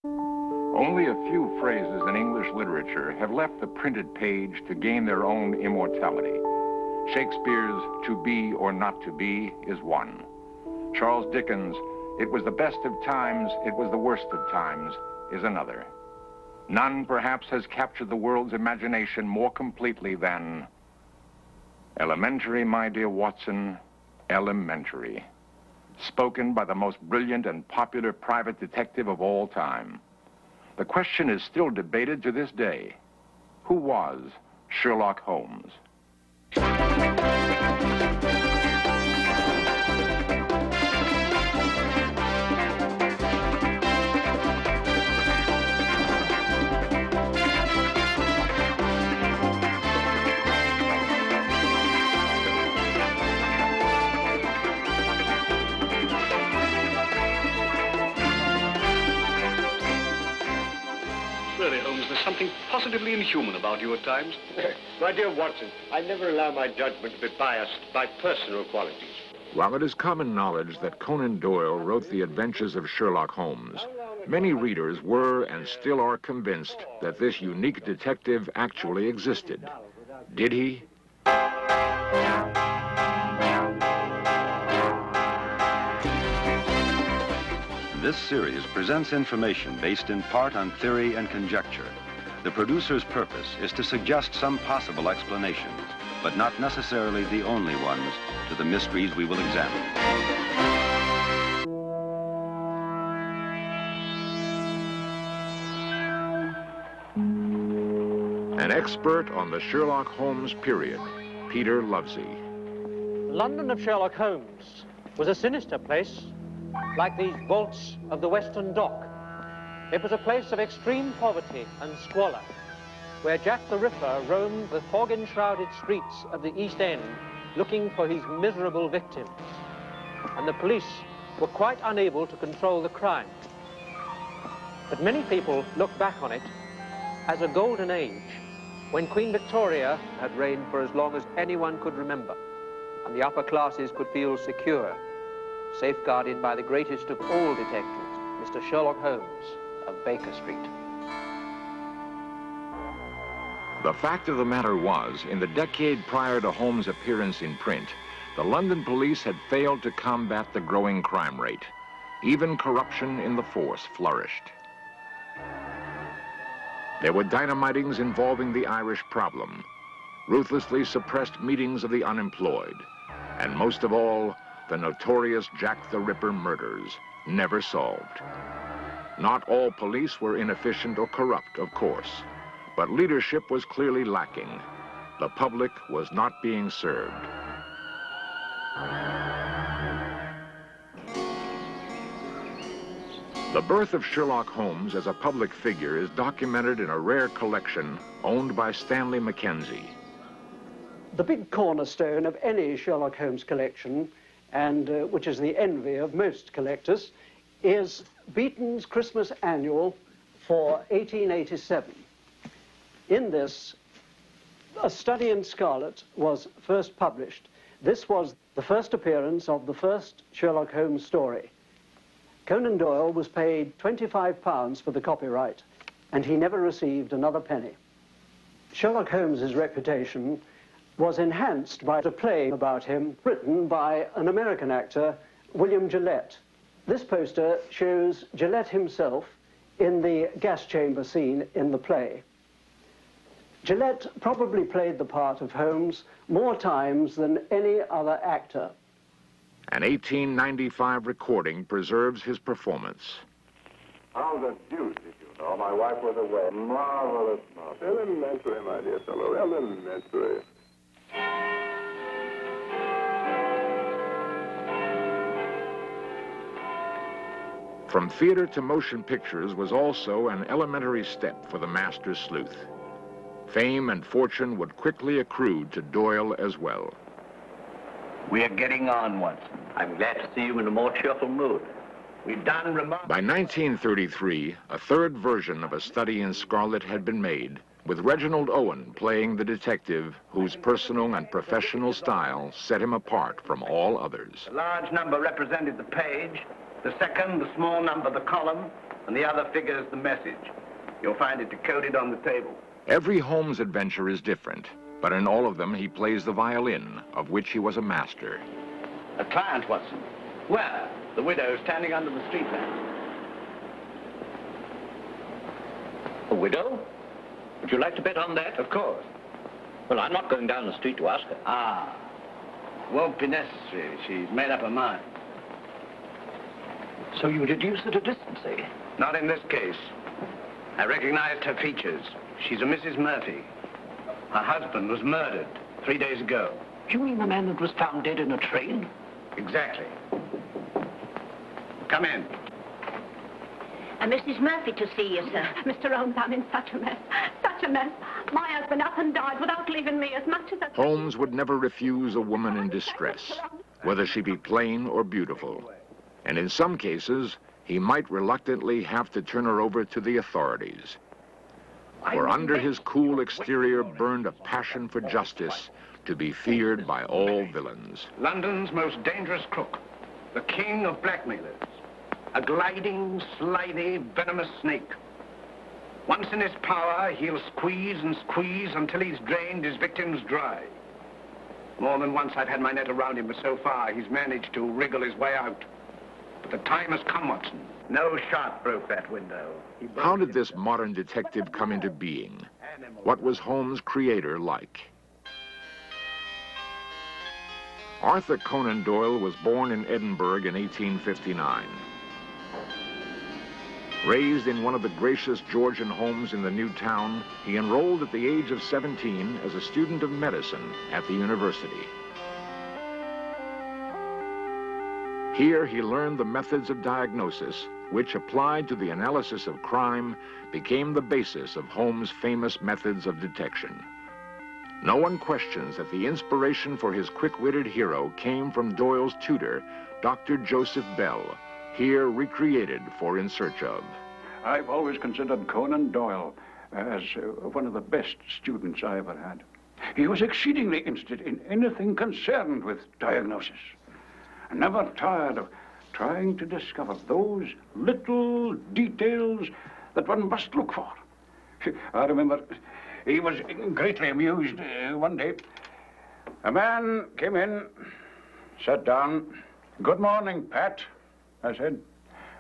Only a few phrases in English literature have left the printed page to gain their own immortality. Shakespeare's "to be or not to be" is one. Charles Dickens' "it was the best of times, it was the worst of times" is another. None, perhaps, has captured the world's imagination more completely than "Elementary, my dear Watson, elementary," spoken by the most brilliant and popular private detective of all time. The question is still debated to this day. Who was Sherlock Holmes? Really, Holmes, there's something positively inhuman about you at times. My dear Watson, I never allow my judgment to be biased by personal qualities. While it is common knowledge that Conan Doyle wrote the adventures of Sherlock Holmes, many readers were and still are convinced that this unique detective actually existed. Did he? This series presents information based in part on theory and conjecture. The producer's purpose is to suggest some possible explanations, but not necessarily the only ones, to the mysteries we will examine. An expert on the Sherlock Holmes period, Peter Lovesey. London of Sherlock Holmes was a sinister place, like these vaults of the Western Dock. It was a place of extreme poverty and squalor, where Jack the Ripper roamed the fog-enshrouded streets of the East End looking for his miserable victims. And the police were quite unable to control the crime. But many people look back on it as a golden age, when Queen Victoria had reigned for as long as anyone could remember, and the upper classes could feel secure, safeguarded by the greatest of all detectives, Mr. Sherlock Holmes of Baker Street. The fact of the matter was, in the decade prior to Holmes' appearance in print, the London police had failed to combat the growing crime rate. Even corruption in the force flourished. There were dynamitings involving the Irish problem, ruthlessly suppressed meetings of the unemployed, and most of all, the notorious Jack the Ripper murders, never solved. Not all police were inefficient or corrupt, of course, but leadership was clearly lacking. The public was not being served. The birth of Sherlock Holmes as a public figure is documented in a rare collection owned by Stanley Mackenzie. The big cornerstone of any Sherlock Holmes collection, and which is the envy of most collectors, is Beeton's Christmas Annual for 1887. In this, A Study in Scarlet was first published. This was the first appearance of the first Sherlock Holmes story. Conan Doyle was paid £25 for the copyright, and he never received another penny. Sherlock Holmes's reputation was enhanced by a play about him written by an American actor, William Gillette. This poster shows Gillette himself in the gas chamber scene in the play. Gillette probably played the part of Holmes more times than any other actor. An 1895 recording preserves his performance. How the deuce did you know my wife was away? Marvelous, marvelous. Elementary, my dear fellow, elementary. From theater to motion pictures was also an elementary step for the master sleuth. Fame and fortune would quickly accrue to Doyle as well. We're getting on, Watson. I'm glad to see you in a more cheerful mood. We've done remarkable. By 1933, a third version of A Study in Scarlet had been made, with Reginald Owen playing the detective whose personal and professional style set him apart from all others. The large number represented the page, the second, the small number, the column, and the other figures the message. You'll find it decoded on the table. Every Holmes adventure is different, but in all of them he plays the violin, of which he was a master. A client, Watson. Where? The widow standing under the street lamp. A widow? Would you like to bet on that? Of course. Well, I'm not going down the street to ask her. Ah. Won't be necessary. She's made up her mind. So you deduce at a distance, eh? Not in this case. I recognized her features. She's a Mrs. Murphy. Her husband was murdered 3 days ago. You mean the man that was found dead in a train? Exactly. Come in. Mrs. Murphy to see you, sir. Mr. Holmes, I'm in such a mess. Such a mess. My husband up and died without leaving me as much as a... Holmes would never refuse a woman in distress, whether she be plain or beautiful. And in some cases, he might reluctantly have to turn her over to the authorities. For under his cool exterior burned a passion for justice, to be feared by all villains. London's most dangerous crook. The king of blackmailers. A gliding, slithy, venomous snake. Once in his power, he'll squeeze and squeeze until he's drained his victims dry. More than once I've had my net around him, but so far he's managed to wriggle his way out. But the time has come, Watson. No shot broke that window. How did this modern detective come into being? What was Holmes' creator like? Arthur Conan Doyle was born in Edinburgh in 1859. Raised in one of the gracious Georgian homes in the new town, he enrolled at the age of 17 as a student of medicine at the university. Here he learned the methods of diagnosis, which, applied to the analysis of crime, became the basis of Holmes' famous methods of detection. No one questions that the inspiration for his quick-witted hero came from Doyle's tutor, Dr. Joseph Bell, here recreated for In Search Of. I've always considered Conan Doyle as one of the best students I ever had. He was exceedingly interested in anything concerned with diagnosis, and never tired of trying to discover those little details that one must look for. I remember he was greatly amused one day. A man came in, sat down. "Good morning, Pat," I said,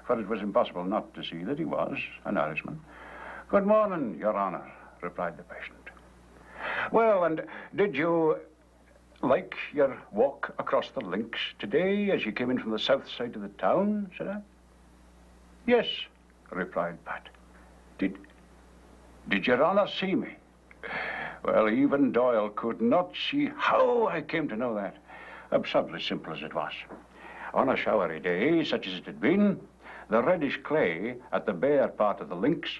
for it was impossible not to see that he was an Irishman. "Good morning, Your Honor," replied the patient. "Well, and did you like your walk across the links today as you came in from the south side of the town?" said I. "Yes," replied Pat. Did Your Honor see me?" Well, even Doyle could not see how I came to know that. Absurdly simple as it was. On a showery day, such as it had been, the reddish clay at the bare part of the links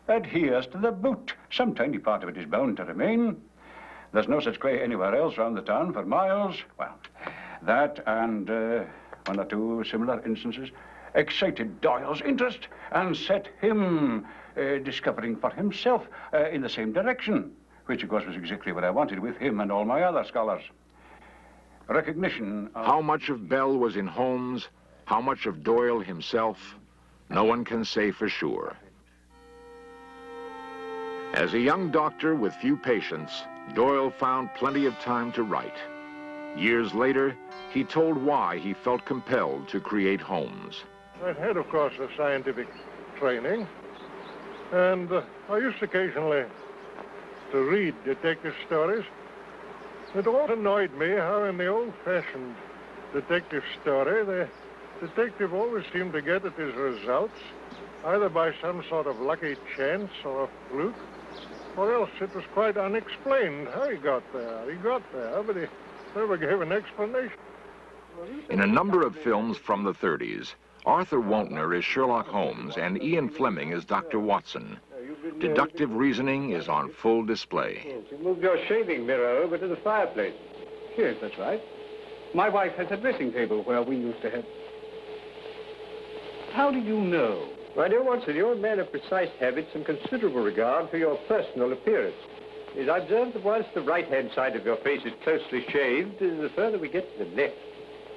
adheres to the boot. Some tiny part of it is bound to remain. There's no such clay anywhere else round the town for miles. Well, that and one or two similar instances excited Doyle's interest and set him discovering for himself in the same direction, which, of course, was exactly what I wanted with him and all my other scholars. Recognition of... How much of Bell was in Holmes, how much of Doyle himself, no one can say for sure. As a young doctor with few patients, Doyle found plenty of time to write. Years later, he told why he felt compelled to create Holmes. I've had, of course, a scientific training, and I used occasionally to read detective stories. It always annoyed me how in the old-fashioned detective story, the detective always seemed to get at his results either by some sort of lucky chance or a fluke, or else it was quite unexplained how he got there. He got there, but he never gave an explanation. In a number of films from the 30s, Arthur Wontner is Sherlock Holmes and Ian Fleming is Dr. Watson. Deductive reasoning is on full display. Yes, you moved your shaving mirror over to the fireplace. Yes, that's right. My wife has a dressing table where we used to have... How do you know? My dear Watson, you're a man of precise habits and considerable regard for your personal appearance. As I observed that whilst the right-hand side of your face is closely shaved, the further we get to the left,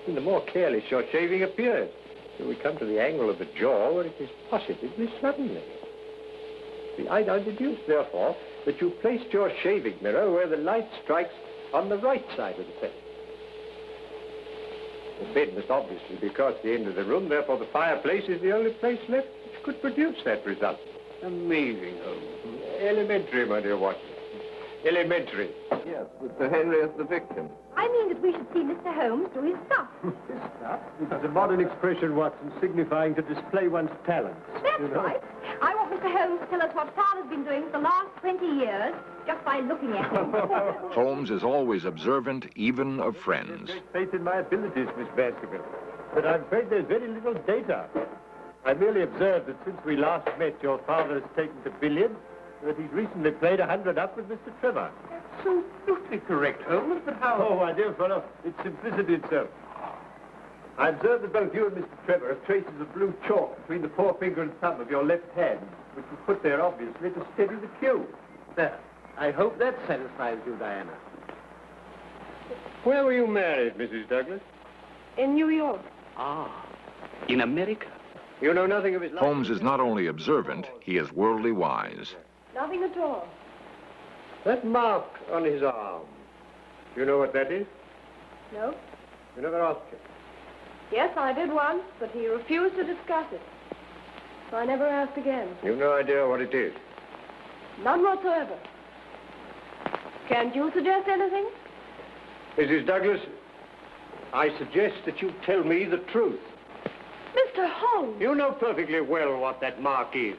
the more careless your shaving appears. So we come to the angle of the jaw where it is positively suddenly. I deduce, therefore, that you placed your shaving mirror where the light strikes on the right side of the face. The bed must obviously be across the end of the room, therefore the fireplace is the only place left which could produce that result. Amazing, Holmes. Elementary, my dear Watson. Elementary. Yes, but Sir Henry is the victim. I mean that we should see Mr. Holmes do his stuff. His stuff? It is a modern expression, Watson, signifying to display one's talents. That's right. I want Mr. Holmes to tell us what Father's been doing for the last 20 years, just by looking at him. Holmes is always observant, even of friends. Great faith in my abilities, Miss Baskerville. But I'm afraid there's very little data. I merely observed that since we last met, your father has taken to billiards, that he's recently played 100 up with Mr. Trevor. So brutally correct, Holmes, but how? Oh, my dear fellow, it's simplicity itself. I observed that both you and Mr. Trevor have traces of blue chalk between the forefinger and thumb of your left hand, which was put there, obviously, to steady the cue. There. I hope that satisfies you, Diana. Where were you married, Mrs. Douglas? In New York. Ah, in America. You know nothing of his life? Holmes is not only observant, he is worldly wise. Nothing at all. That mark on his arm, do you know what that is? No? You never asked him. Yes, I did once, but he refused to discuss it. So I never asked again. You've no idea what it is? None whatsoever. Can't you suggest anything? Mrs. Douglas, I suggest that you tell me the truth. Mr. Holmes! You know perfectly well what that mark is.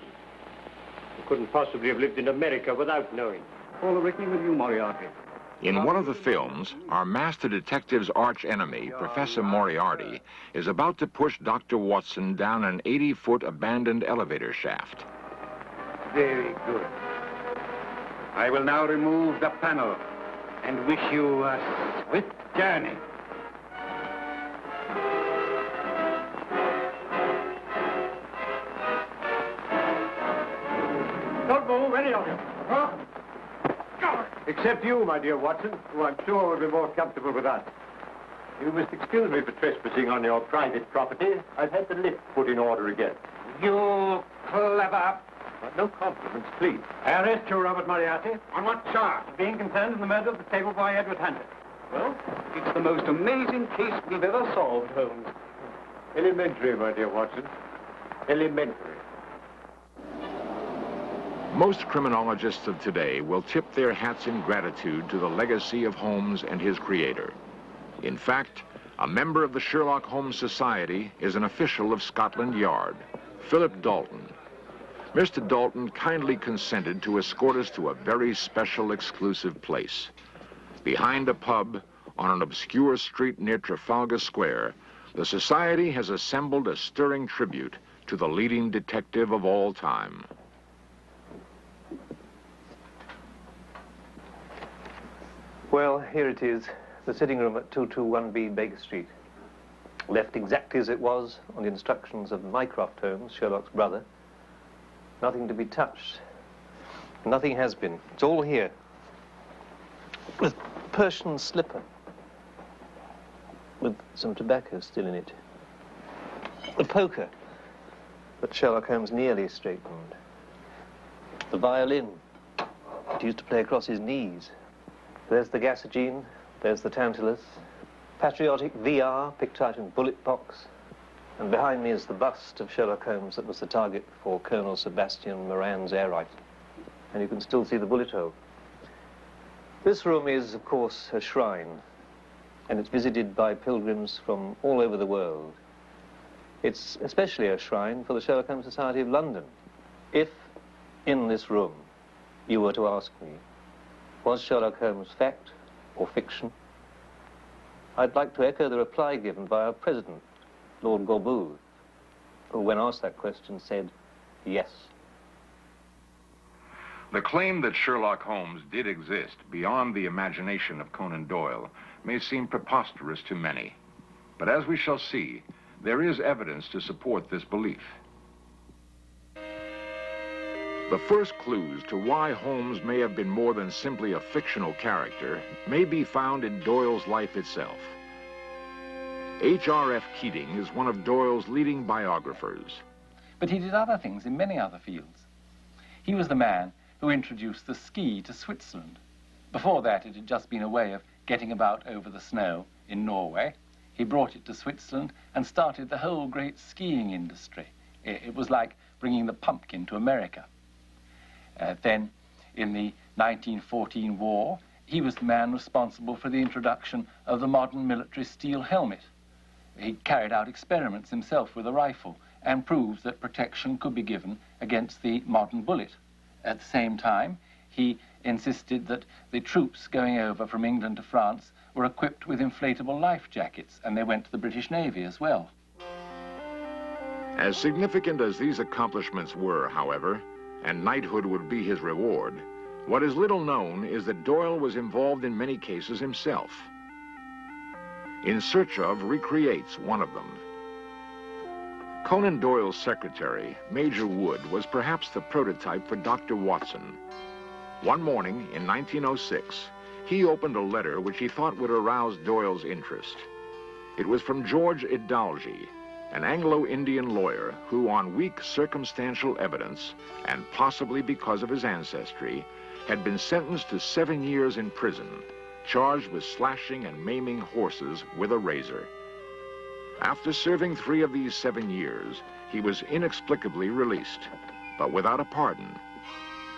You couldn't possibly have lived in America without knowing. All the reckoning with you, Moriarty. In one of the films, our master detective's arch enemy, Professor Moriarty, is about to push Dr. Watson down an 80-foot abandoned elevator shaft. Very good. I will now remove the panel and wish you a swift journey. Don't move, any of you. Huh? Except you, my dear Watson, who I'm sure will be more comfortable with us. You must excuse me for trespassing on your private property. I've had the lift put in order again. You clever... No compliments, please. I arrest you, Robert Moriarty. On what charge? Being concerned in the murder of the stable boy, Edward Hunter. Well, it's the most amazing case we've ever solved, Holmes. Elementary, my dear Watson. Elementary. Most criminologists of today will tip their hats in gratitude to the legacy of Holmes and his creator. In fact, a member of the Sherlock Holmes Society is an official of Scotland Yard, Philip Dalton. Mr. Dalton kindly consented to escort us to a very special, exclusive place. Behind a pub, on an obscure street near Trafalgar Square, the Society has assembled a stirring tribute to the leading detective of all time. Well, here it is, the sitting room at 221B Baker Street. Left exactly as it was on the instructions of Mycroft Holmes, Sherlock's brother. Nothing to be touched. Nothing has been. It's all here. With Persian slipper. With some tobacco still in it. The poker that Sherlock Holmes nearly straightened. The violin that he used to play across his knees. There's the gasogene, there's the tantalus. Patriotic VR picked out in bullet box. And behind me is the bust of Sherlock Holmes that was the target for Colonel Sebastian Moran's air rifle. And you can still see the bullet hole. This room is, of course, a shrine, and it's visited by pilgrims from all over the world. It's especially a shrine for the Sherlock Holmes Society of London. If, in this room, you were to ask me, was Sherlock Holmes fact or fiction? I'd like to echo the reply given by our president, Lord Gorbooth, who, when asked that question, said, yes. The claim that Sherlock Holmes did exist beyond the imagination of Conan Doyle may seem preposterous to many. But as we shall see, there is evidence to support this belief. The first clues to why Holmes may have been more than simply a fictional character may be found in Doyle's life itself. H.R.F. Keating is one of Doyle's leading biographers. But he did other things in many other fields. He was the man who introduced the ski to Switzerland. Before that, it had just been a way of getting about over the snow in Norway. He brought it to Switzerland and started the whole great skiing industry. It was like bringing the pumpkin to America. Then, in the 1914 war, he was the man responsible for the introduction of the modern military steel helmet. He carried out experiments himself with a rifle and proved that protection could be given against the modern bullet. At the same time, he insisted that the troops going over from England to France were equipped with inflatable life jackets, and they went to the British Navy as well. As significant as these accomplishments were, however, and knighthood would be his reward, what is little known is that Doyle was involved in many cases himself. In Search Of recreates one of them. Conan Doyle's secretary, Major Wood, was perhaps the prototype for Dr. Watson. One morning in 1906, he opened a letter which he thought would arouse Doyle's interest. It was from George Idalgi, an Anglo-Indian lawyer who, on weak circumstantial evidence, and possibly because of his ancestry, had been sentenced to 7 years in prison, charged with slashing and maiming horses with a razor. After serving 3 of these 7 years, he was inexplicably released, but without a pardon.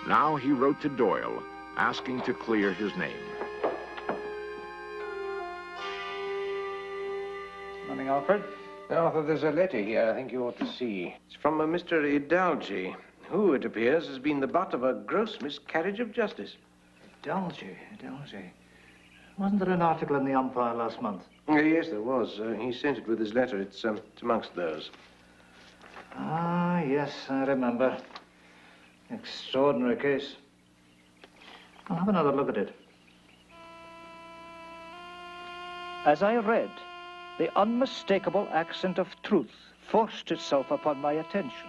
Now he wrote to Doyle, asking to clear his name. Morning, Alfred. Arthur, there's a letter here I think you ought to see. It's from a Mr. Idalgi, who, it appears, has been the butt of a gross miscarriage of justice. Idalgi. Wasn't there an article in the Umpire last month? Yes, there was. He sent it with his letter. It's amongst those. Ah, yes, I remember. Extraordinary case. I'll have another look at it. As I read, the unmistakable accent of truth forced itself upon my attention,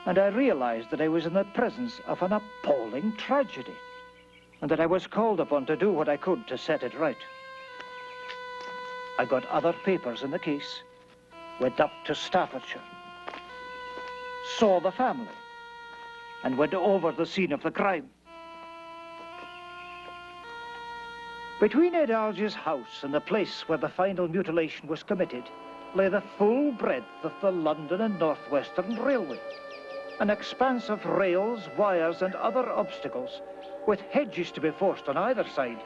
and I realized that I was in the presence of an appalling tragedy, and that I was called upon to do what I could to set it right. I got other papers in the case, went up to Staffordshire, saw the family, and went over the scene of the crime. Between Idalgi's house and the place where the final mutilation was committed lay the full breadth of the London and North Western Railway, an expanse of rails, wires, and other obstacles, with hedges to be forced on either side,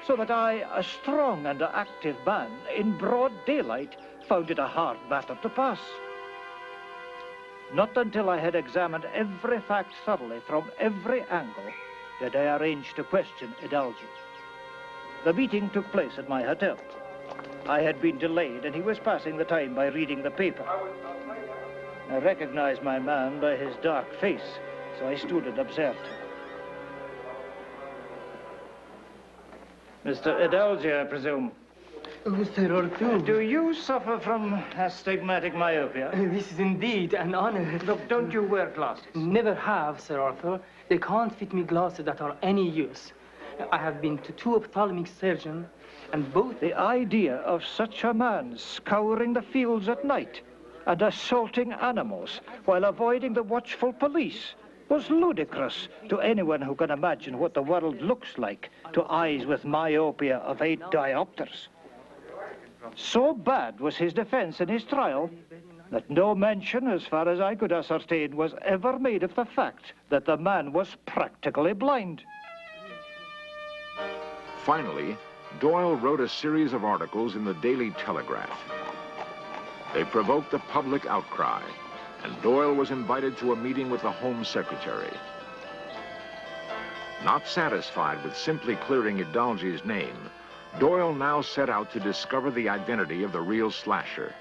so that I, a strong and active man, in broad daylight, found it a hard matter to pass. Not until I had examined every fact thoroughly from every angle did I arrange to question Idalgi. The meeting took place at my hotel. I had been delayed, and he was passing the time by reading the paper. I recognized my man by his dark face, so I stood and observed him. Mr. Idalgi, I presume. Oh, Sir Arthur. Do you suffer from astigmatic myopia? This is indeed an honor. Look, don't you wear glasses? Never have, Sir Arthur. They can't fit me glasses that are any use. I have been to 2 ophthalmic surgeons, and both... The idea of such a man scouring the fields at night and assaulting animals while avoiding the watchful police was ludicrous to anyone who can imagine what the world looks like to eyes with myopia of 8 diopters. So bad was his defense in his trial that no mention, as far as I could ascertain, was ever made of the fact that the man was practically blind. Finally, Doyle wrote a series of articles in the Daily Telegraph. They provoked a public outcry, and Doyle was invited to a meeting with the Home Secretary. Not satisfied with simply clearing Idalgi's name, Doyle now set out to discover the identity of the real slasher.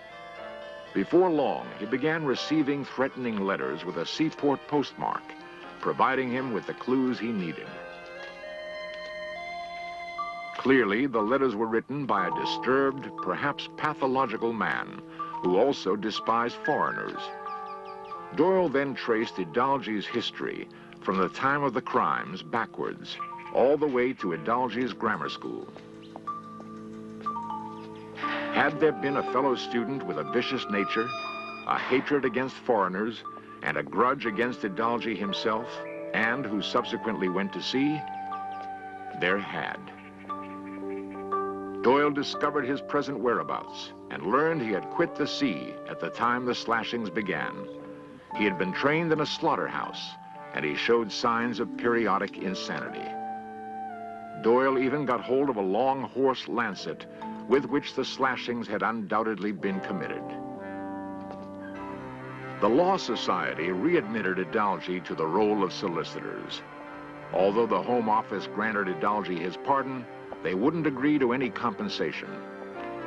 Before long, he began receiving threatening letters with a seaport postmark, providing him with the clues he needed. Clearly, the letters were written by a disturbed, perhaps pathological man who also despised foreigners. Doyle then traced Idalgi's history from the time of the crimes backwards, all the way to Idalgi's grammar school. Had there been a fellow student with a vicious nature, a hatred against foreigners, and a grudge against Idalgi himself, and who subsequently went to sea? There had. Doyle discovered his present whereabouts and learned he had quit the sea at the time the slashings began. He had been trained in a slaughterhouse, and he showed signs of periodic insanity. Doyle even got hold of a long horse lancet with which the slashings had undoubtedly been committed. The Law Society readmitted Idalgi to the role of solicitors. Although the Home Office granted Idalgi his pardon, they wouldn't agree to any compensation.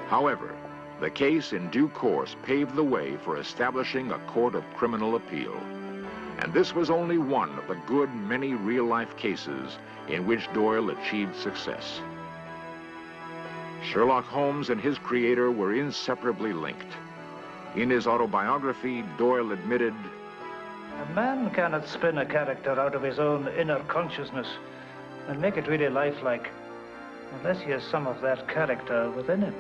However, the case in due course paved the way for establishing a court of criminal appeal. And this was only one of the good many real-life cases in which Doyle achieved success. Sherlock Holmes and his creator were inseparably linked. In his autobiography, Doyle admitted, "A man cannot spin a character out of his own inner consciousness and make it really lifelike unless he has some of that character within him."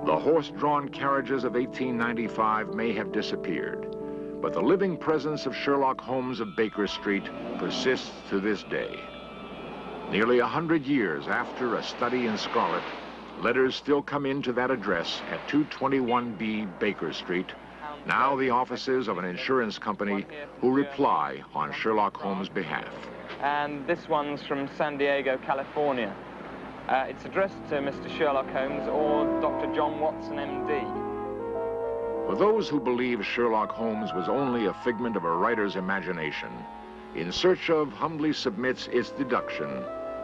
The horse-drawn carriages of 1895 may have disappeared, but the living presence of Sherlock Holmes of Baker Street persists to this day. Nearly 100 years after A Study in Scarlet, letters still come into that address at 221B Baker Street, now the offices of an insurance company who reply on Sherlock Holmes' behalf. And this one's from San Diego, California. It's addressed to Mr. Sherlock Holmes or Dr. John Watson, MD. For those who believe Sherlock Holmes was only a figment of a writer's imagination, In Search Of humbly submits its deduction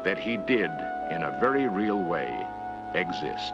that he did, in a very real way, exist.